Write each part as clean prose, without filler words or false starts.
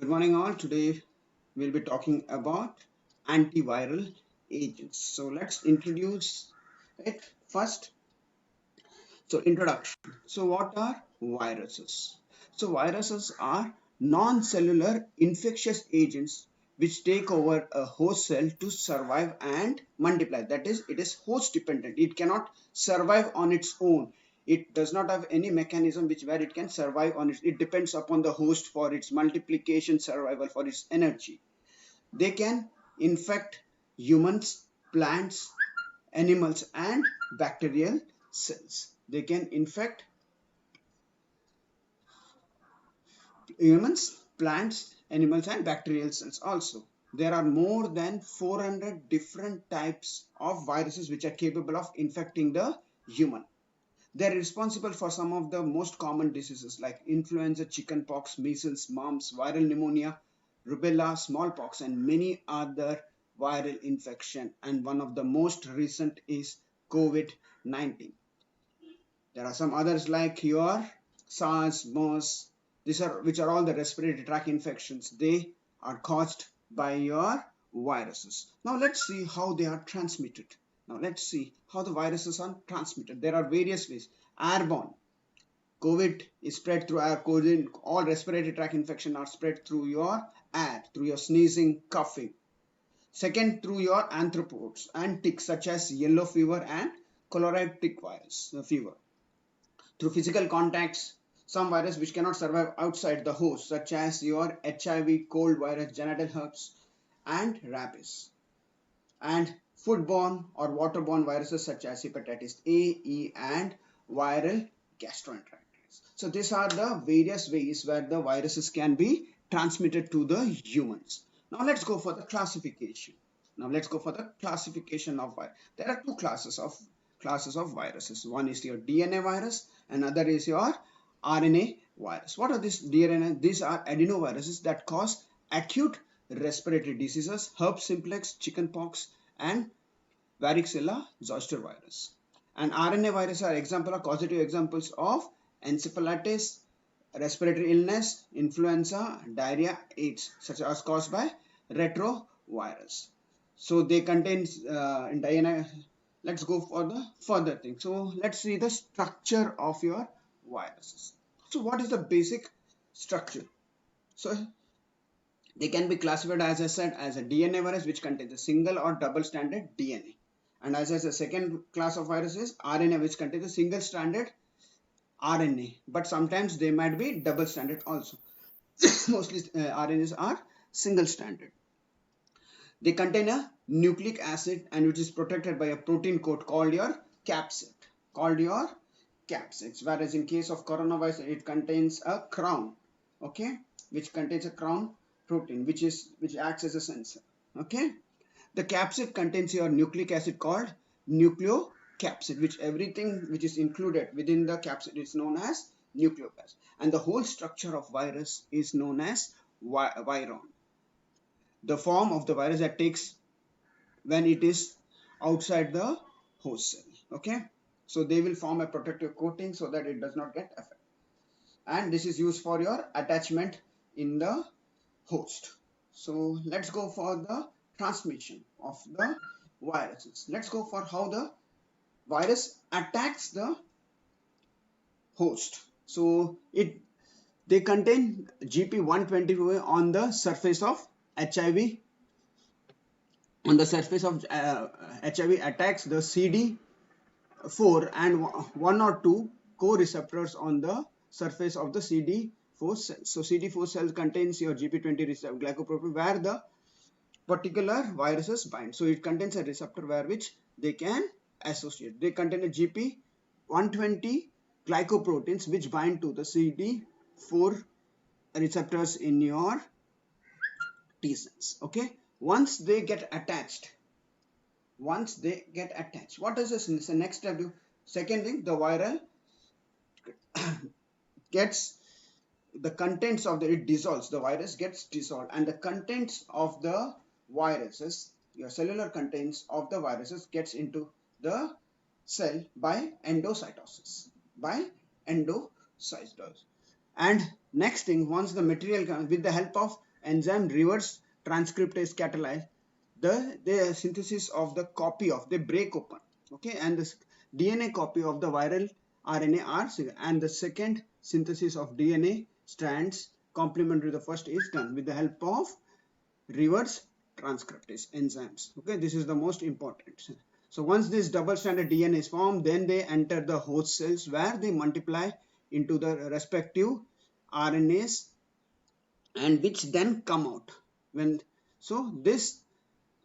Good morning all. Today we'll be talking about antiviral agents. So let's introduce it first. So introduction. So what are viruses? So viruses are non-cellular infectious agents which take over a host cell to survive and multiply. That is, it is host dependent. It cannot survive on its own. It does not have any mechanism where it can survive on it. It depends upon the host for its multiplication, survival, for its energy. They can infect humans, plants, animals, and bacterial cells. They can infect humans, plants, animals, and bacterial cells also. There are more than 400 different types of viruses which are capable of infecting the human. They are responsible for some of the most common diseases like influenza, chickenpox, measles, mumps, viral pneumonia, rubella, smallpox, and many other viral infection. And one of the most recent is COVID-19. There are some others like your SARS, MERS. These are which are all the respiratory tract infections. They are caused by your viruses. Now let's see how they are transmitted. Now let's see how the viruses are transmitted. There are various ways. Airborne. COVID is spread through air. COVID, all respiratory tract infection are spread through your air, through your sneezing, coughing. Second, through your arthropods and ticks such as yellow fever and cholera tick virus fever. Through physical contacts, some virus which cannot survive outside the host, such as your HIV, cold virus, genital herpes, and rabies. And foodborne or waterborne viruses such as hepatitis A, E, and viral gastroenteritis. So these are the various ways where the viruses can be transmitted to the humans. Now let's go for the classification. Now let's go for the classification of virus. There are two classes of viruses. One is your DNA virus, another is your RNA virus. What are these DNA? These are adenoviruses that cause acute respiratory diseases, herpes simplex, chickenpox, and varicella zoster virus. And RNA virus are causative examples of encephalitis, respiratory illness, influenza, diarrhea, AIDS, such as caused by retrovirus. So they contain DNA. Let's go for the further thing. So let's see the structure of your viruses. So what is the basic structure? So they can be classified, as I said, as a DNA virus which contains a single or double stranded DNA. And as I said, second class of virus is RNA which contains a single stranded RNA. But sometimes they might be double stranded also. Mostly RNAs are single stranded. They contain a nucleic acid and which is protected by a protein coat called your capsid. Whereas in case of coronavirus, it contains a crown, okay, which contains a crown protein, which acts as a sensor, okay. The capsid contains your nucleic acid called nucleocapsid, which everything which is included within the capsid is known as nucleocapsid, and the whole structure of virus is known as viron. The form of the virus that takes when it is outside the host cell, okay. So they will form a protective coating so that it does not get affected, and this is used for your attachment in the host. So let's go for the transmission of the viruses. Let's go for how the virus attacks the host. So they contain GP125 on the surface of HIV. On the surface of HIV attacks the CD4 and one or two co-receptors on the surface of the CD4 cells. So CD4 cells contains your GP20 receptor glycoprotein where the particular viruses bind. So it contains a receptor where which they can associate. They contain a GP120 glycoproteins which bind to the CD4 receptors in your T cells. Okay. Once they get attached, what does this mean? So next step, second thing, the viral gets the contents of it dissolves. The virus gets dissolved, and the contents of the viruses, your cellular contents of the viruses, gets into the cell by endocytosis. And next thing, once the material comes with the help of enzyme reverse transcriptase catalyze the synthesis of the copy of, they break open, okay, and this DNA copy of the viral RNA are, and the second synthesis of DNA strands complementary to the first is done with the help of reverse transcriptase enzymes. Okay, this is the most important. So once this double stranded DNA is formed, then they enter the host cells where they multiply into the respective RNAs, and which then come out when, so this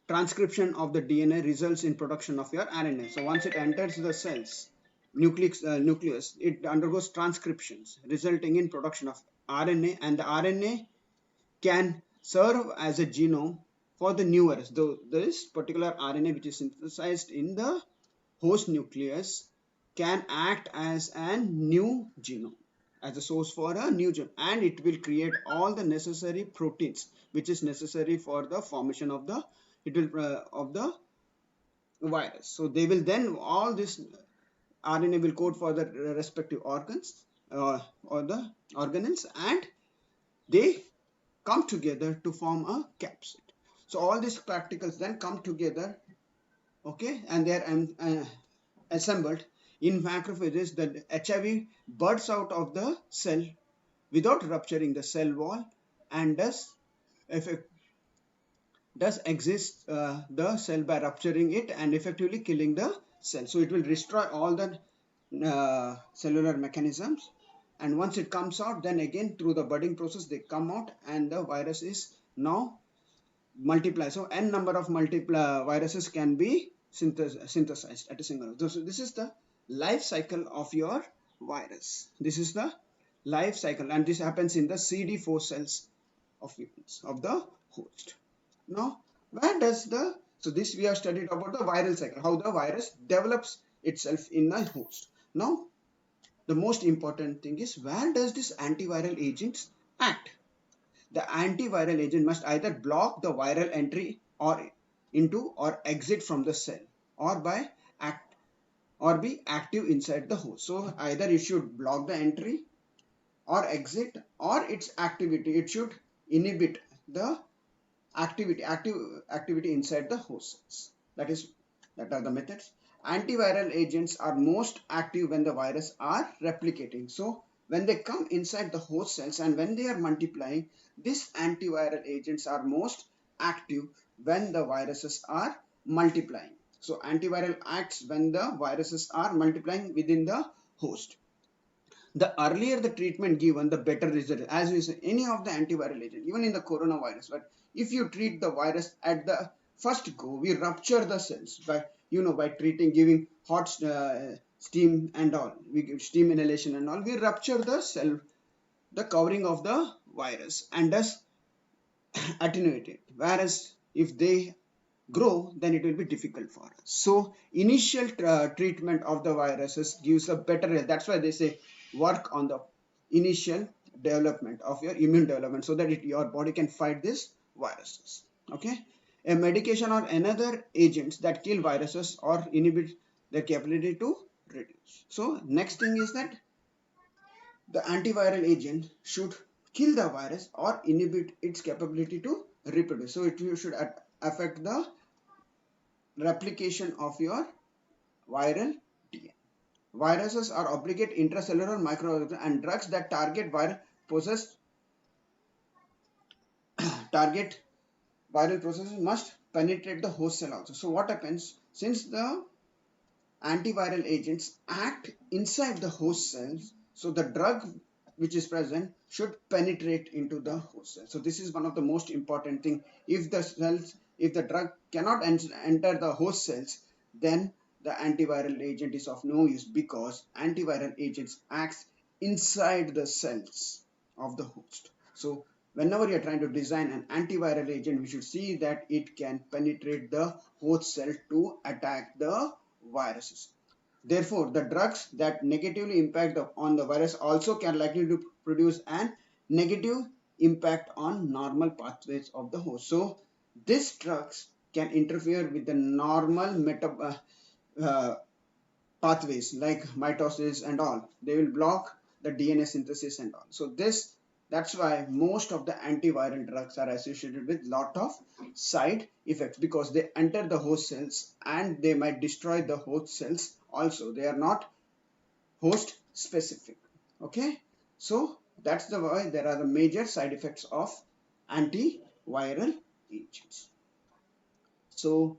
transcription of the DNA results in production of your RNA. So once it enters the cells nucleus, it undergoes transcriptions resulting in production of RNA, and the RNA can serve as a genome for the new virus. Though this particular RNA which is synthesized in the host nucleus can act as a new genome, as a source for a new genome, and it will create all the necessary proteins which is necessary for the formation of the of the virus. So they will then, all this RNA will code for the respective organs or the organelles, and they come together to form a capsid. So all these particles then come together, okay, and they are assembled in macrophages. The HIV buds out of the cell without rupturing the cell wall, and does exist the cell by rupturing it and effectively killing the cell. So it will destroy all the cellular mechanisms, and once it comes out, then again through the budding process they come out, and the virus is now multiply. So n number of viruses can be synthesized at a single. So this is the life cycle of your virus. This is the life cycle, and this happens in the CD4 cells of humans, of the host. Now, where does the, so this we have studied about the viral cycle, how the virus develops itself in the host. Now, the most important thing is, where does this antiviral agents act? The antiviral agent must either block the viral entry or into or exit from the cell, or be active inside the host. So either it should block the entry or exit, or its activity, it should inhibit the activity inside the host cells. That are the methods. Antiviral agents are most active when the virus are replicating. So when they come inside the host cells and when they are multiplying, these antiviral agents are most active when the viruses are multiplying. So antiviral acts when the viruses are multiplying within the host. The earlier the treatment given, the better result. As we say, any of the antiviral agent, even in the coronavirus, but if you treat the virus at the first go, we rupture the cells by, by treating, giving hot steam and all, we give steam inhalation and all, we rupture the cell, the covering of the virus, and thus attenuate it. Whereas if they grow, then it will be difficult for us. So initial treatment of the viruses gives a better health. That's why they say work on the initial development of your immune development, so that your body can fight these viruses. Okay, a medication or another agents that kill viruses or inhibit their capability to reduce. So next thing is that the antiviral agent should kill the virus or inhibit its capability to reproduce. So it should affect the replication of your viral DNA. Viruses are obligate intracellular microorganisms, and drugs that target viral processes must penetrate the host cell also. So what happens, since the antiviral agents act inside the host cells, so the drug which is present should penetrate into the host cell. So this is one of the most important thing. If the drug cannot enter the host cells, then the antiviral agent is of no use, because antiviral agents acts inside the cells of the host. So whenever you are trying to design an antiviral agent, we should see that it can penetrate the host cell to attack the viruses. Therefore, the drugs that negatively impact on the virus also can likely to produce an negative impact on normal pathways of the host. So these drugs can interfere with the normal pathways like mitosis and all. They will block the DNA synthesis and all. So this That's why most of the antiviral drugs are associated with lot of side effects, because they enter the host cells and they might destroy the host cells also. They are not host specific. Okay, so that's the why there are the major side effects of antiviral agents. So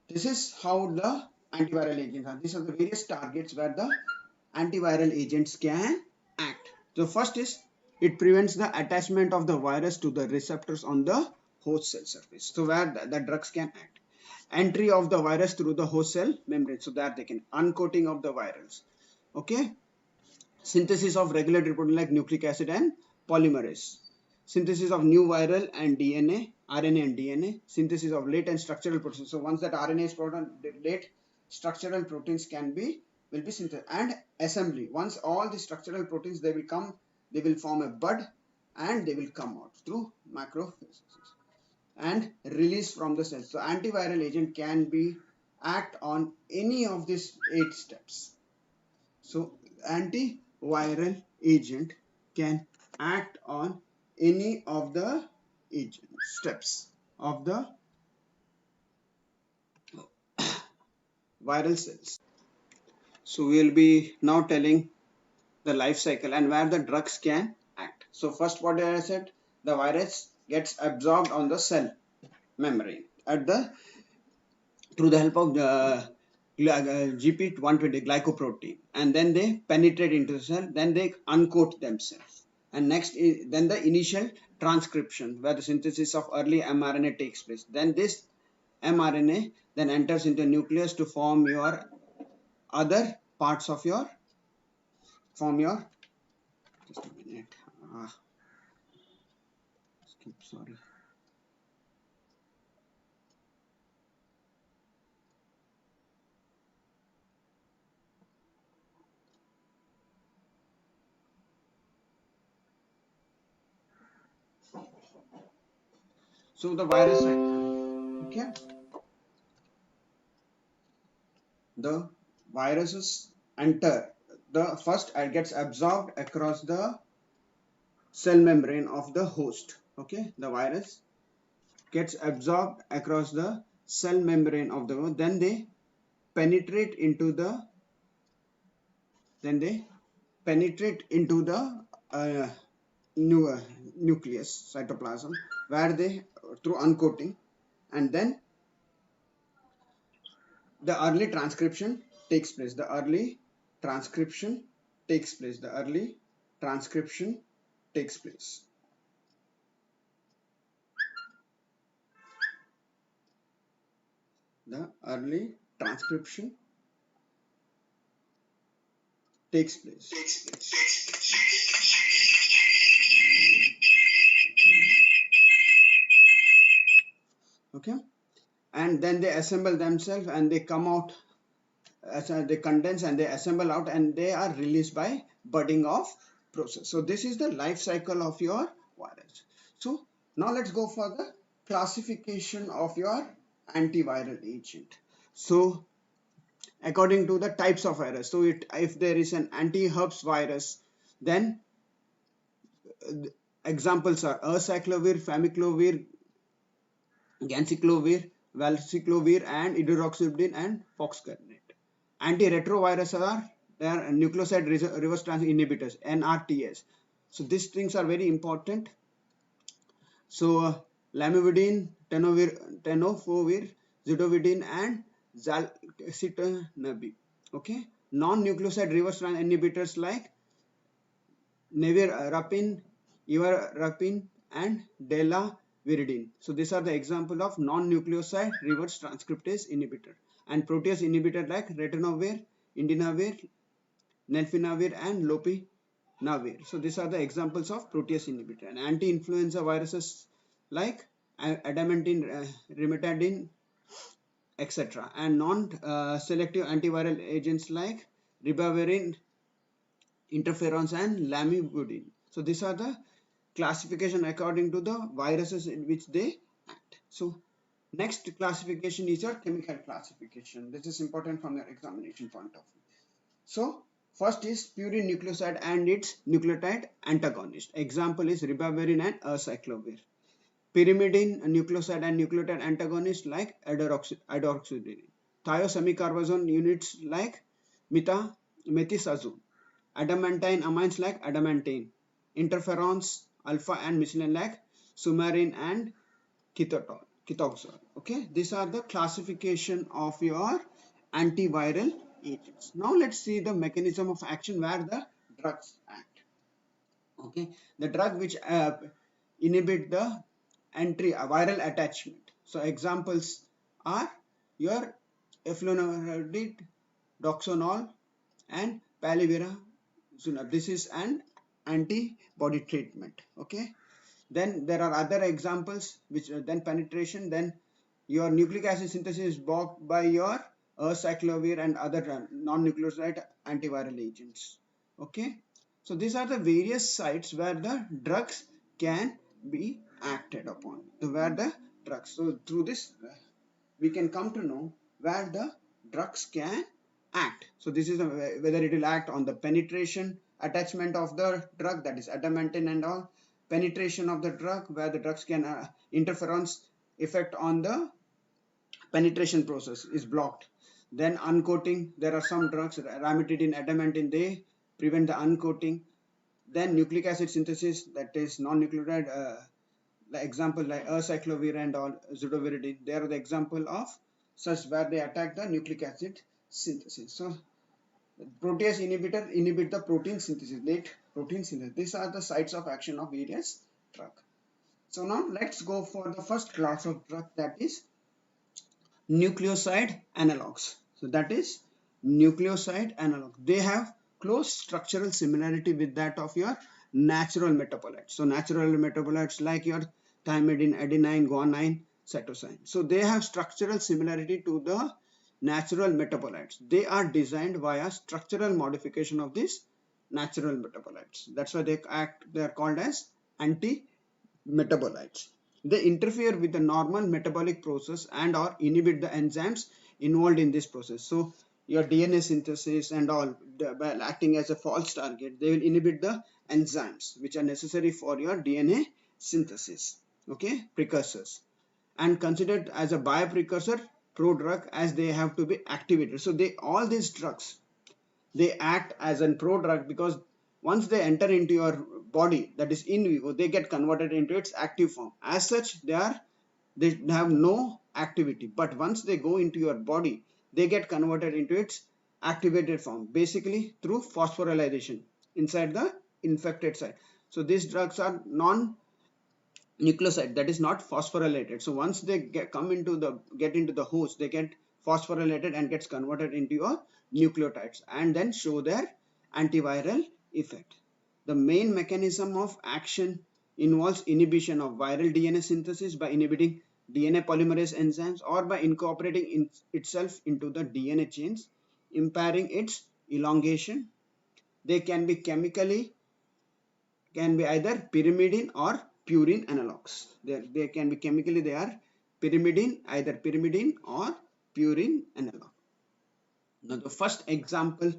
this is how the antiviral agents are. These are the various targets where the antiviral agents can act. So first is, it prevents the attachment of the virus to the receptors on the host cell surface. So where the drugs can act. Entry of the virus through the host cell membrane, so that they can uncoating of the virus. Okay. Synthesis of regulatory protein like nucleic acid and polymerase. Synthesis of new viral and DNA, RNA and DNA. Synthesis of late and structural proteins. So once that RNA is protein, late structural proteins will be synthesized. And assembly. Once all the structural proteins they will form a bud and they will come out through macrophages and release from the cells. So antiviral agent can be act on any of these 8 steps. So antiviral agent can act on any of the steps of the viral cells. So we will be now telling the life cycle and where the drugs can act. So first, what I said, the virus gets absorbed on the cell membrane at the through the help of the GP120 glycoprotein, and then they penetrate into the cell, then they uncoat themselves. And next is then the initial transcription where the synthesis of early mRNA takes place. Then this mRNA then enters into nucleus to form your other parts of your just a minute. Sorry. So the virus, okay, the viruses enter the first, it gets absorbed across the cell membrane of the host. Okay, the virus gets absorbed across the cell membrane of the host, then they penetrate into the then they penetrate into the uh, nucleus cytoplasm, where they through uncoating, and then the early transcription takes place. The early transcription takes place. The early transcription takes place. The early transcription takes place. Okay, and then they assemble themselves and they come out as they condense and they assemble out and they are released by budding of process. So this is the life cycle of your virus. So now let's go for the classification of your antiviral agent. So according to the types of virus, so if there is an anti-herpes virus, then examples are acyclovir, famiclovir, ganciclovir, valciclovir, and hydroxyuridine and foxcarnate. Antiretrovirus are nucleoside reverse translation inhibitors, NRTS. So these things are very important. So lamivudine, tenofovir, zidovudine, and zalcitinib. Okay, non-nucleoside reverse translation inhibitors like nevirapine, iverapine, and delavirdine. So these are the example of non-nucleoside reverse transcriptase inhibitor. And protease inhibitor like ritonavir, indinavir, nelfinavir, and lopinavir. So these are the examples of protease inhibitor. And anti-influenza viruses like adamantine, rimetadine, etc. And non-selective antiviral agents like ribavirin, interferons, and lamivudine. So these are the classification according to the viruses in which they act. So next classification is your chemical classification. This is important from your examination point of view. So First is purine nucleoside and its nucleotide antagonist. Example is ribavirin and cyclovir. Pyrimidine nucleoside and nucleotide antagonist like hydroxyurea. Thiosemicarbazone units like methazone. Adamantine amines like adamantane. Interferons alpha and methionine like sumarin and ketoxol. Okay, these are the classification of your antiviral agents. Now let's see the mechanism of action where the drugs act. Okay, the drug which inhibit the entry viral attachment. So examples are your eflunamide, doxonol, and palivirazumab. This is an antibody treatment. Okay. Then there are other examples which then penetration. Then your nucleic acid synthesis is blocked by your cyclovir and other non-nucleoside antiviral agents. Okay. So these are the various sites where the drugs can be acted upon. So where the drugs. So through this we can come to know where the drugs can act. So this is whether it will act on the penetration attachment of the drug, that is adamantine and all, penetration of the drug where the drugs can interference effect on the penetration process is blocked. Then uncoating, there are some drugs ranitidine, adamantine, they prevent the uncoating. Then nucleic acid synthesis, that is non-nucleotide, the example like cyclovir and all zidoviridim, they are the example of such where they attack the nucleic acid synthesis. So protease inhibitor inhibit the protein synthesis, late protein synthesis. These are the sites of action of various drug. So now let's go for the first class of drug, that is nucleoside analogues. So that is nucleoside analog. They have close structural similarity with that of your natural metabolites. So natural metabolites like your thymidine, adenine, guanine, cytosine. So they have structural similarity to the natural metabolites. They are designed via structural modification of these natural metabolites. That's why they are called as anti-metabolites. They interfere with the normal metabolic process and or inhibit the enzymes involved in this process. So your DNA synthesis and all, by acting as a false target, they will inhibit the enzymes which are necessary for your DNA synthesis. Okay, precursors, and considered as a bioprecursor prodrug as they have to be activated. So they all these drugs, they act as a prodrug because once they enter into your body, that is in vivo, they get converted into its active form. As such, they have no activity, but once they go into your body, they get converted into its activated form, basically through phosphorylation inside the infected site. So these drugs are non nucleoside, that is not phosphorylated. So once they get into the host, they get phosphorylated and gets converted into your nucleotides and then show their antiviral effect. The main mechanism of action involves inhibition of viral DNA synthesis by inhibiting DNA polymerase enzymes or by incorporating itself into the DNA chains, impairing its elongation. They can be either pyrimidine or purine analogues. They can be chemically, they are either pyrimidine or purine analog. Now the first example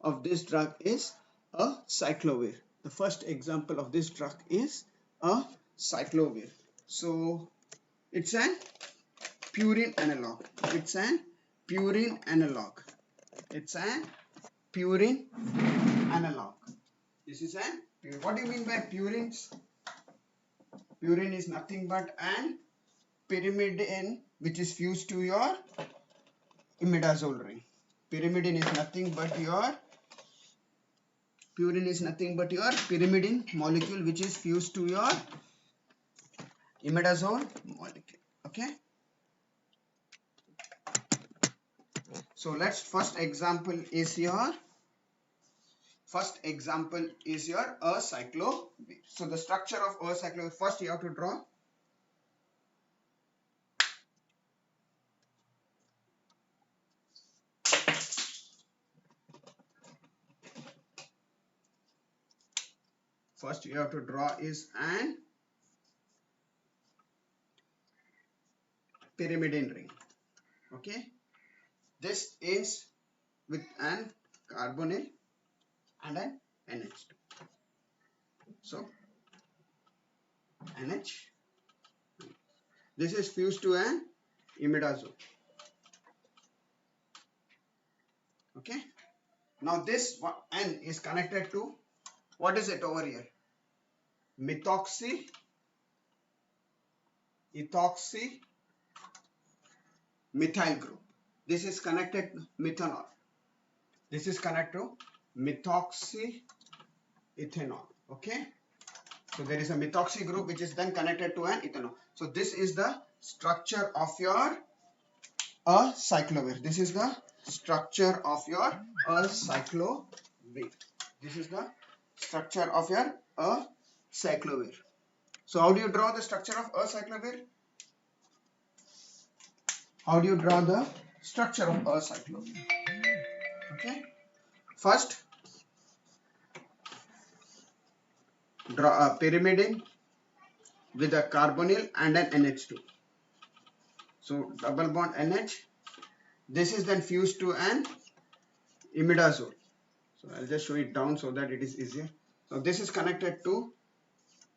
of this drug is a cyclovir. The first example of this drug is a cyclovir. So it's an purine analog. It's an purine analog. It's an purine analog. This is an purine. What do you mean by purines? Purine is nothing but an pyrimidine which is fused to your imidazole ring. Pyrimidine is nothing but your pyrimidine molecule which is fused to your imidazole molecule. Okay. So let's first example is your acyclovir. So the structure of acyclovir, first you have to draw. First you have to draw is an pyrimidine ring. Okay. This is with an carbonyl and an NH2. So NH, this is fused to an imidazole. Okay. Now this N is connected to, what is it over here? Methoxy, ethoxy, methyl group. This is connected to methanol. This is connected to methoxy ethanol. Okay. So there is a methoxy group which is then connected to an ethanol. So this is the structure of your cyclovir. This is the structure of your cyclovir. This is the structure of your cyclovir. So how do you draw the structure of cyclovir? How do you draw the structure of cyclovir? Okay. First, draw a pyrimidine with a carbonyl and an NH2. So double bond NH. This is then fused to an imidazole. So I'll just show it down so that it is easier. So this is connected to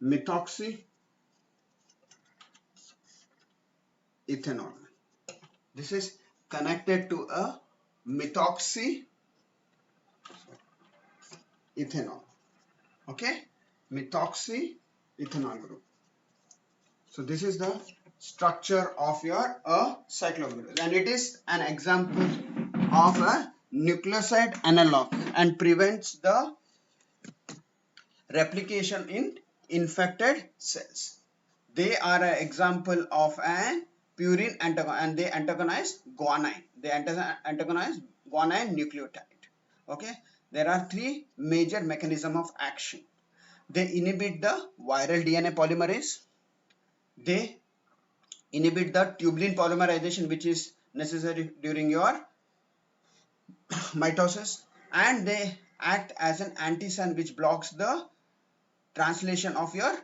methoxy ethanol. This is connected to a methoxy ethanol. Okay, methoxy ethanol group. So this is the structure of your cyclovir, and it is an example of a nucleoside analog and prevents the replication in infected cells. They are an example of an purine antagonist, and they antagonize guanine. They antagonize guanine nucleotide. Okay, there are three major mechanisms of action. They inhibit the viral DNA polymerase. They inhibit the tubulin polymerization, which is necessary during your mitosis, and they act as an antisense which blocks the translation of your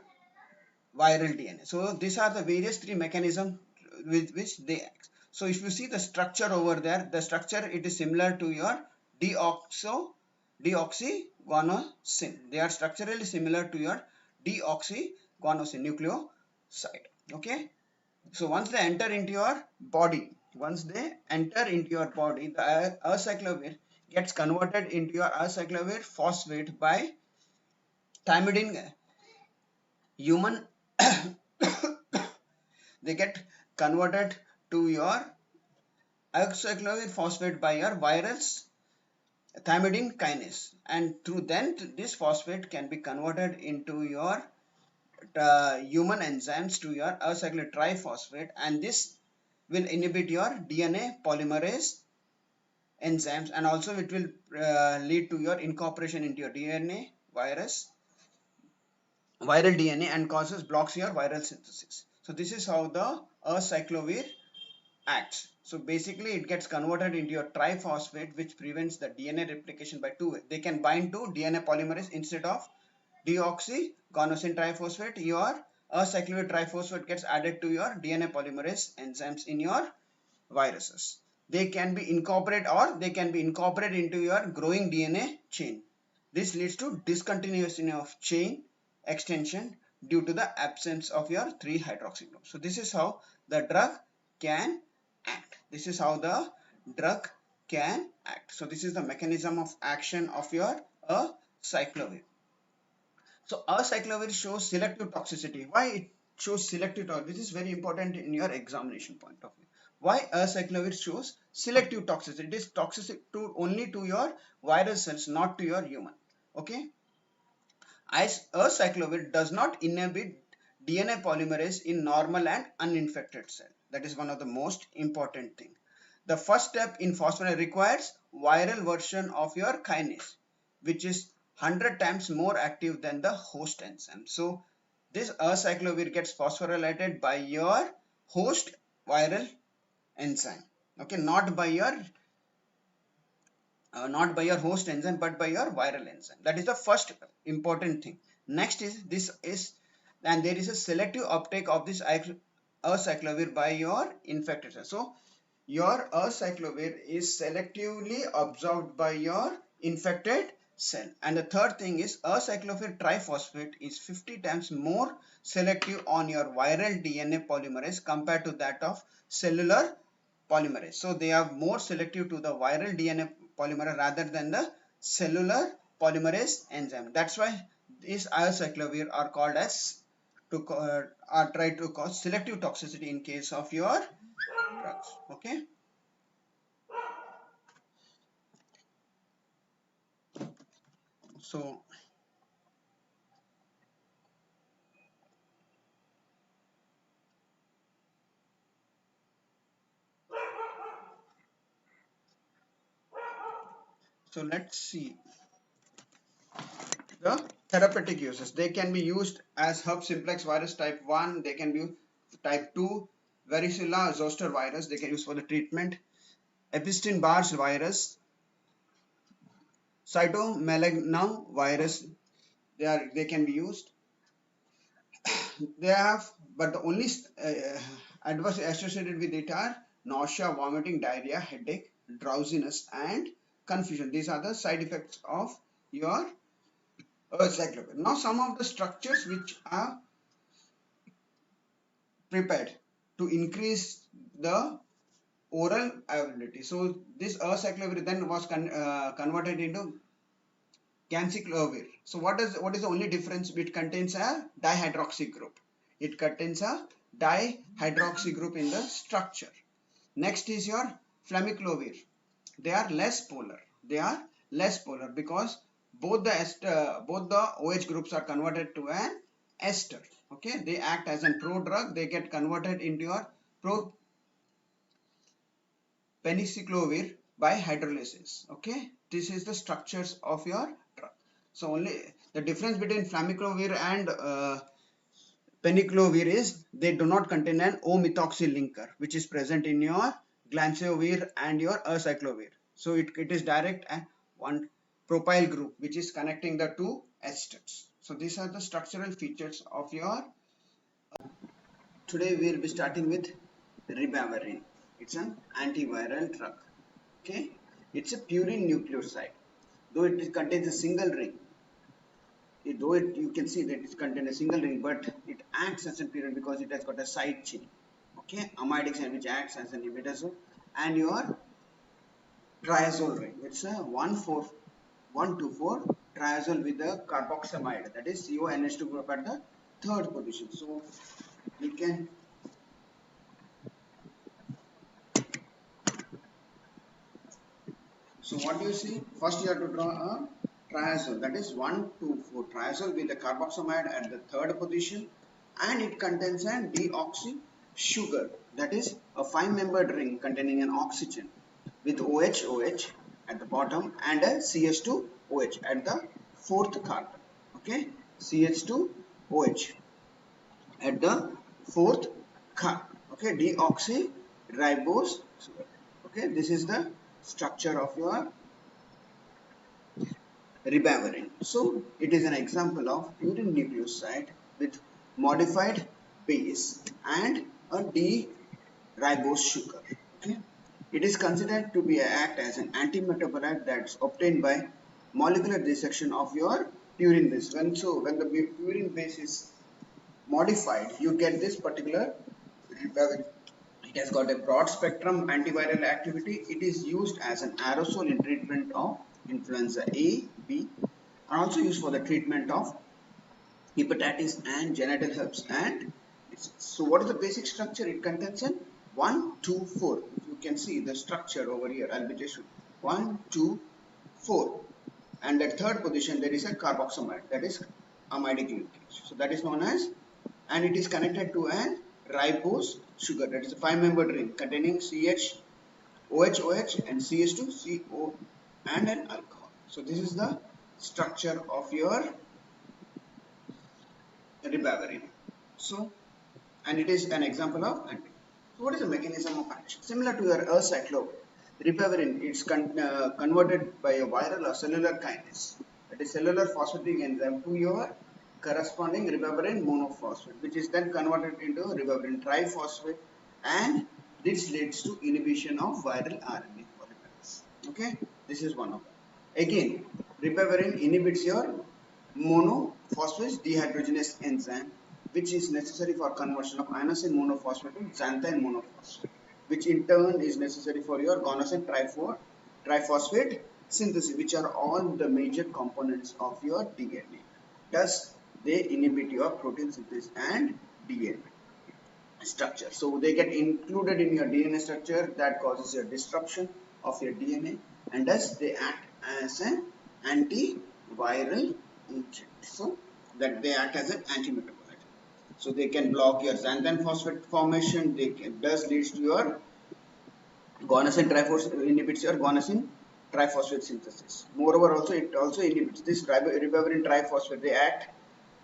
viral DNA. So these are the various three mechanisms with which they act. So if you see the structure over there, the structure, it is similar to your deoxyguanosine. They are structurally similar to your deoxyguanosine nucleoside. Okay. So once they enter into your body, the acyclovir gets converted into your acyclovir phosphate by thymidine human. They get converted to your acyclovir phosphate by your virus thymidine kinase, and through then this phosphate can be converted into your human enzymes to your acyclovir triphosphate, and this will inhibit your DNA polymerase enzymes, and also it will lead to your incorporation into your viral DNA, and blocks your viral synthesis. So this is how the acyclovir acts. So basically it gets converted into your triphosphate, which prevents the DNA replication by two ways. They can bind to DNA polymerase instead of deoxyguanosine triphosphate. Your acyclovir triphosphate gets added to your DNA polymerase enzymes in your viruses. They can be incorporated, or they can be incorporated into your growing DNA chain. This leads to discontinuation of chain extension due to the absence of your 3-hydroxy group. So this is how the drug can act. This is how the drug can act. So this is the mechanism of action of your acyclovir. So acyclovir shows selective toxicity. Why it shows selective toxicity? This is very important in your examination point of view. Why acyclovir shows selective toxicity? It is toxic to only to your virus cells, not to your human. Okay. As acyclovir does not inhibit DNA polymerase in normal and uninfected cell. That is one of the most important thing. The first step in phosphorylation requires viral version of your kinase, which is 100 times more active than the host enzyme. So this acyclovir gets phosphorylated by your host viral enzyme. Okay, not by your host enzyme, but by your viral enzyme. That is the first important thing. Next is and there is a selective uptake of this acyclovir by your infected cells. So your acyclovir is selectively absorbed by your infected cell. And the third thing is acyclovir triphosphate is 50 times more selective on your viral DNA polymerase compared to that of cellular polymerase. So they are more selective to the viral DNA polymerase rather than the cellular polymerase enzyme. That's why these acyclovir are called as are try to cause selective toxicity in case of your drugs. Okay. So let's see the therapeutic uses. They can be used as herb simplex virus type 1. They can be type 2 varicella zoster virus. They can use for the treatment. Epstein Barr virus, cytomegalovirus virus. They can be used. They have, but the only adverse associated with it are nausea, vomiting, diarrhea, headache, drowsiness, and confusion. These are the side effects of your cyclovir. Now, some of the structures which are prepared to increase the oral availability. So, this cyclovir then was converted into ganciclovir. So what is the only difference? It contains a dihydroxy group. It contains a dihydroxy group in the structure. Next is your flamiclovir. They are less polar. They are less polar because both the OH groups are converted to an ester. Okay, they act as a prodrug. They get converted into your peniciclovir by hydrolysis. Okay, this is the structures of your drug. So only the difference between flamiclovir and peniclovir is they do not contain an O-methoxy linker, which is present in your glancovir and your acyclovir. So it is direct and one propyl group which is connecting the two esters. So these are the structural features of your. Today we will be starting with ribavirin. It's an antiviral drug. Okay, it's a purine nucleoside. Though it contains a single ring, you can see that it contains a single ring, but it acts as a purine because it has got a side chain. Okay, amidic chain which acts as an inhibitor, and your triazole ring. It's a 1,4,1,2,4 triazole with the carboxamide, that is CONH2 group at the third position. So we can. So what do you see? First you have to draw a triazole, that is 1,2,4 triazole with the carboxamide at the third position, and it contains an deoxy sugar, that is a 5-membered ring containing an oxygen with OH at the bottom and a CH2OH at the fourth carbon. Okay, CH2OH at the fourth carbon. Okay, deoxyribose sugar. Okay, this is the structure of your ribavirin. So it is an example of purine nucleoside with modified base and a D-ribose sugar. Okay, it is considered to be act as an antimetabolite that's obtained by molecular dissection of your purine base. When the purine base is modified, you get this particular ribavirin. It has got a broad spectrum antiviral activity. It is used as an aerosol in treatment of influenza A, B, and also used for the treatment of hepatitis and genital herpes. And so what is the basic structure? It contains an 1, 2, 4. You can see the structure over here. I'll be just 1, 2, 4. And at third position there is a carboxamide, that is amidic linkage. So that is known as, and it is connected to an ribose sugar, that is a 5-membered ring containing CH-OH and CH2CO and an alcohol. So this is the structure of your ribavirin. So, and it is an example of antiviral. So what is the mechanism of action? Similar to your cyclovir, ribavirin is converted by a viral or cellular kinase, that is cellular phosphatic enzyme, to your corresponding ribavirin monophosphate, which is then converted into ribavirin triphosphate, and this leads to inhibition of viral RNA polymerase. Okay, this is one of them. Again, Ribavirin inhibits your monophosphate dehydrogenase enzyme, which is necessary for conversion of inosine monophosphate to xanthine monophosphate, which in turn is necessary for your guanosine triphosphate synthesis, which are all the major components of your DNA. Thus, they inhibit your protein synthesis and DNA structure. So they get included in your DNA structure, that causes a disruption of your DNA, and thus they act as an antiviral agent. So that they act as an antimetabolite. So they can block your xanthine phosphate formation. They can, thus leads to your guanosine triphosphate, inhibits your guanosine triphosphate synthesis. Moreover, also it also inhibits this ribavirin triphosphate. They act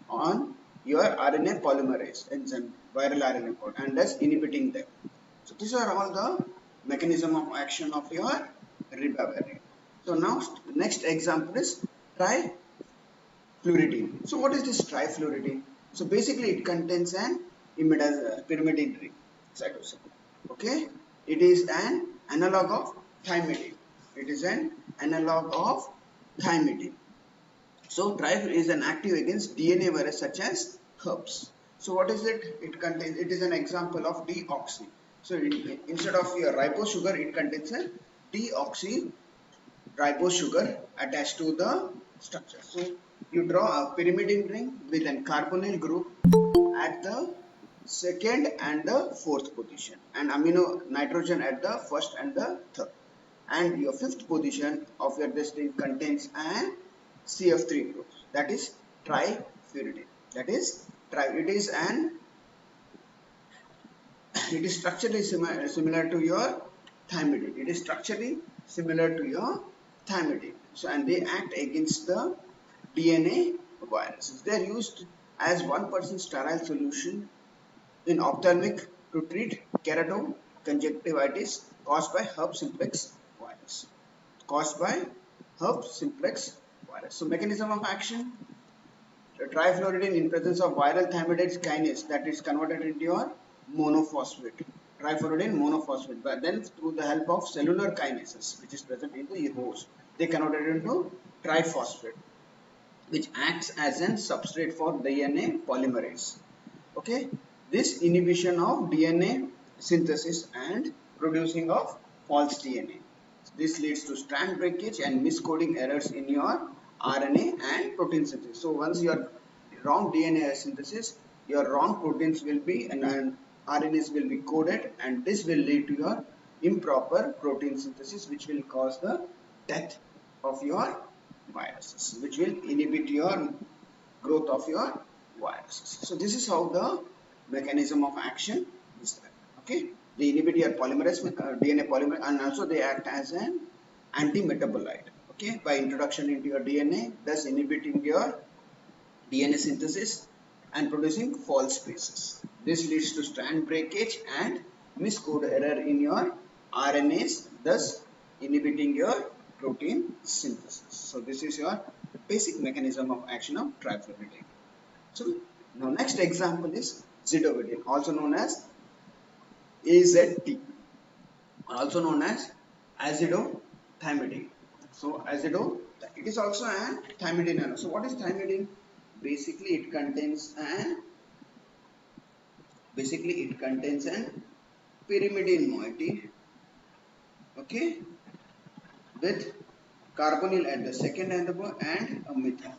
on your RNA polymerase enzyme, viral RNA code, and thus inhibiting them. So these are all the mechanism of action of your ribavirin. So now next example is trifluoridine. So what is this trifluoridine? So basically it contains an pyrimidine ring cytosine. Okay, it is an analog of thymidine. It is an analog of thymidine. So trifluoridine is an active against DNA virus such as herpes. So what is it? It is an example of deoxy. So instead of your ribose sugar, it contains a deoxy ribose sugar attached to the structure. So you draw a pyrimidine ring with a carbonyl group at the second and the fourth position, and amino nitrogen at the first and the third. And your fifth position of your this thing contains an CF3 group, that is trifluoridine. That is it is structurally similar to your thymidine. It is structurally similar to your thymidine. So and they act against the DNA viruses. They are used as 1% sterile solution in ophthalmic to treat keratoconjunctivitis caused by herpes simplex virus. So mechanism of action: trifluoridine in presence of viral thymidase kinase, that is converted into your monophosphate. Trifluoridine monophosphate, but then through the help of cellular kinases which is present in the host, they converted into triphosphate, which acts as a substrate for DNA polymerase. Okay, this inhibition of DNA synthesis and producing of false DNA. This leads to strand breakage and miscoding errors in your RNA and protein synthesis. So once your wrong DNA synthesis, your wrong proteins will be and RNAs will be coded, and this will lead to your improper protein synthesis, which will cause the death of your viruses, which will inhibit your growth of your viruses. So this is how the mechanism of action is there. Okay, they inhibit your polymerase, DNA polymerase, and also they act as an anti-metabolite. Okay, by introduction into your DNA, thus inhibiting your DNA synthesis and producing false bases. This leads to strand breakage and miscode error in your RNAs, thus inhibiting your protein synthesis. So this is your basic mechanism of action of trifluoridine. So now next example is zidovudine, also known as AZT, also known as azidothymidyl. So it is also a thymidine. So what is thymidine? Basically it contains an pyrimidine moiety, okay, with carbonyl at the second and a methyl.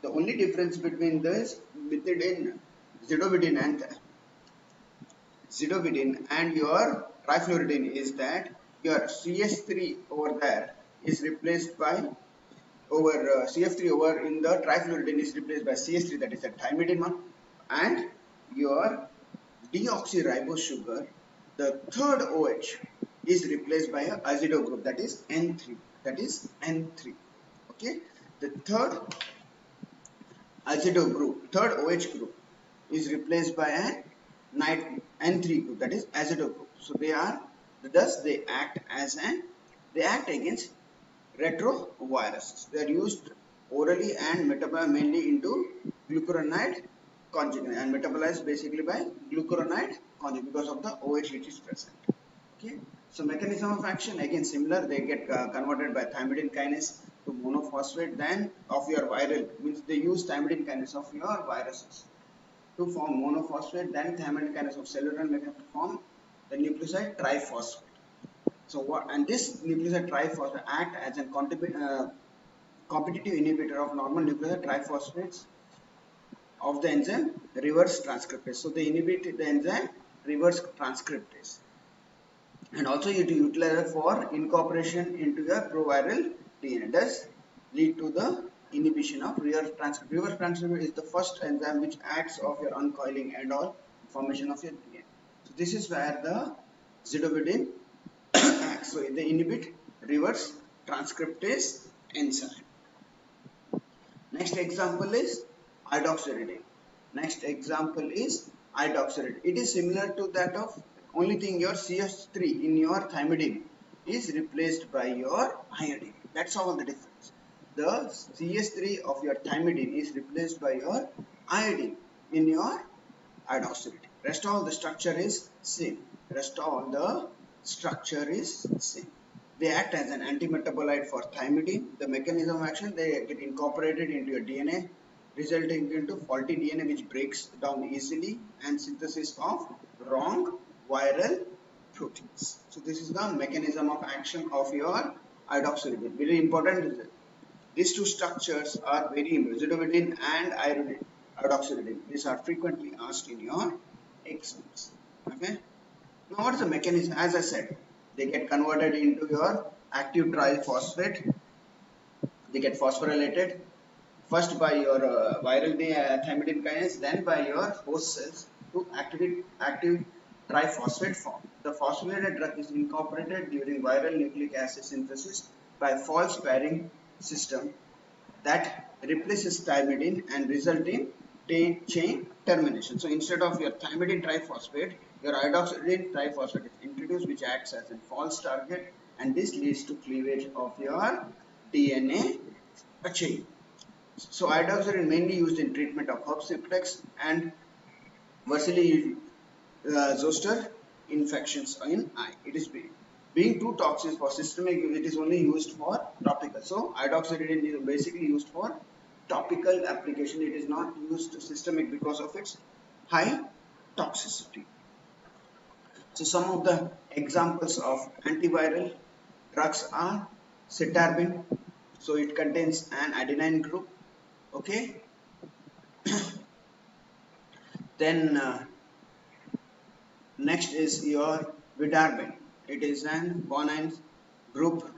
The only difference between this zidovudine and your trifluoridine is that your CH3 over there is replaced by CF3 over in the trifluoridine is replaced by CH3, that is a thymidine one, and your deoxyribose sugar, the third OH, is replaced by a azido group, that is N3. Okay, the third OH group is replaced by a N3 group, that is azido group. So they act against retroviruses. They are used orally and metabolized mainly into glucuronide conjugate and metabolized basically by glucuronide conjugate because of the OH which is present. Okay, so mechanism of action again similar. They get converted by thymidine kinase to monophosphate then of your viral, means they use thymidine kinase of your viruses to form monophosphate, then thymidine kinase of cellular mechanism to form the nucleoside triphosphate. So what, and this nucleoside triphosphate act as a competitive inhibitor of normal nucleoside triphosphates of the enzyme reverse transcriptase. So they inhibit the enzyme reverse transcriptase, and also it utilized for incorporation into your proviral DNA, thus lead to the inhibition of reverse transcriptase. Reverse transcriptase is the first enzyme which acts of your uncoiling and all formation of your DNA. So this is where the zidovudine acts. So they inhibit reverse transcriptase enzyme. Next example is idoxuridine. Next example is idoxuridine. It is similar to that of, only thing your CH3 in your thymidine is replaced by your iodine. That's all the difference. The CH3 of your thymidine is replaced by your iodine in your idoxuridine. Rest all the structure is same. Rest all the structure is same. They act as an antimetabolite for thymidine. The mechanism of action, they get incorporated into your DNA, resulting into faulty DNA which breaks down easily and synthesis of wrong viral proteins. So this is the mechanism of action of your idoxuridine. Very important. These two structures are very important. Zidovudine and idoxuridine. These are frequently asked in your exams. Okay. Now what is the mechanism? As I said, they get converted into your active triphosphate. They get phosphorylated first by your viral thymidine kinase, then by your host cells to activate active triphosphate form. The phosphorylated drug is incorporated during viral nucleic acid synthesis by false pairing system that replaces thymidine and result in chain termination. So instead of your thymidine triphosphate, your idoxuridine triphosphate is introduced, which acts as a false target, and this leads to cleavage of your DNA chain. So idoxuridine mainly used in treatment of herpes simplex and Varicella zoster infections in eye. It is being too toxic for systemic, it is only used for topical. So idoxuridine is basically used for topical application. It is not used systemic because of its high toxicity. So some of the examples of antiviral drugs are cetarbine. So it contains an adenine group. Okay. Then next is your vidarbine. It is an guanine group,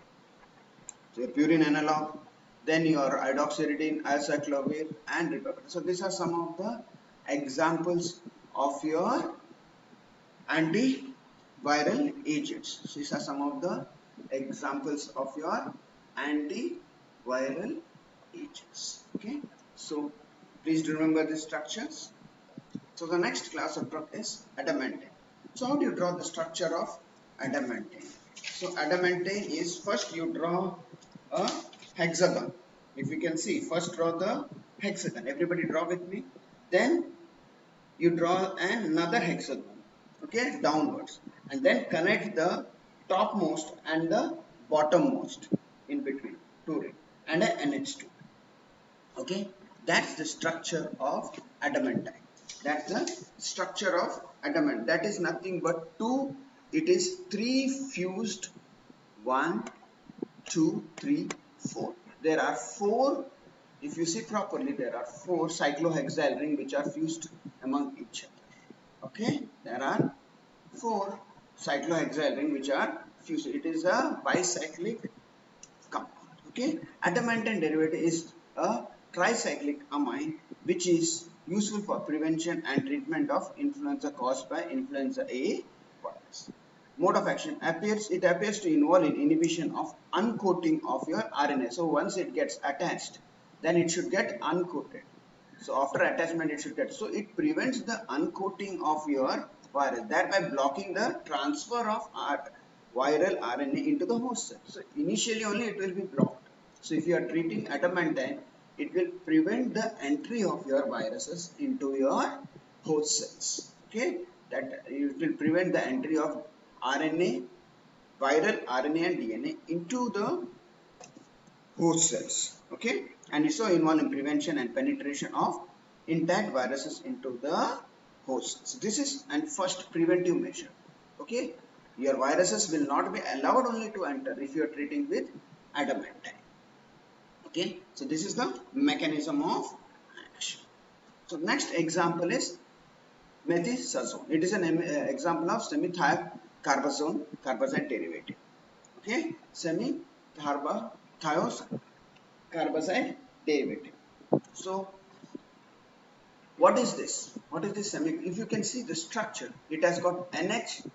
so your purine analog. Then your idoxuridine, cyclovir, and ribavirin. So these are some of the examples of your antiviral agents. These are some of the examples of your antiviral agents. Okay. So please remember the structures. So the next class of drug is adamantine. So how do you draw the structure of adamantine? So adamantine is, first you draw a hexagon. If you can see, first draw the hexagon. Everybody draw with me. Then you draw another hexagon, okay, downwards, and then connect the topmost and the bottommost in between, two rings, and a NH2. Okay, that's the structure of adamantine. That's the structure of adamant. That is nothing but two. It is three fused. 1, 2, 3, 4. There are four. If you see properly, there are four cyclohexyl rings which are fused among each other. Okay, there are four cyclohexyl rings which are fused. It is a bicyclic compound. Okay, adamantine derivative is a tricyclic amine which is useful for prevention and treatment of influenza caused by influenza A virus. Mode of action it appears to involve in inhibition of uncoating of your RNA. So once it gets attached, then it should get uncoated. So after attachment it should get, so it prevents the uncoating of your virus, thereby blocking the transfer of viral RNA into the host cell. So initially only it will be blocked. So if you are treating adamantine, it will prevent the entry of your viruses into your host cells. Okay, that it will prevent the entry of RNA, viral RNA and DNA into the host cells. Okay, and it's also involved in prevention and penetration of intact viruses into the host cells. This is and first preventive measure. Okay, your viruses will not be allowed only to enter if you are treating with adamantine. Okay, so this is the mechanism of action. So next example is methicillin. It is an example of semi-thiocarbazole derivative. Okay, semi-thiocarbazole derivative. So what is this? What is this semi? If you can see the structure, it has got NH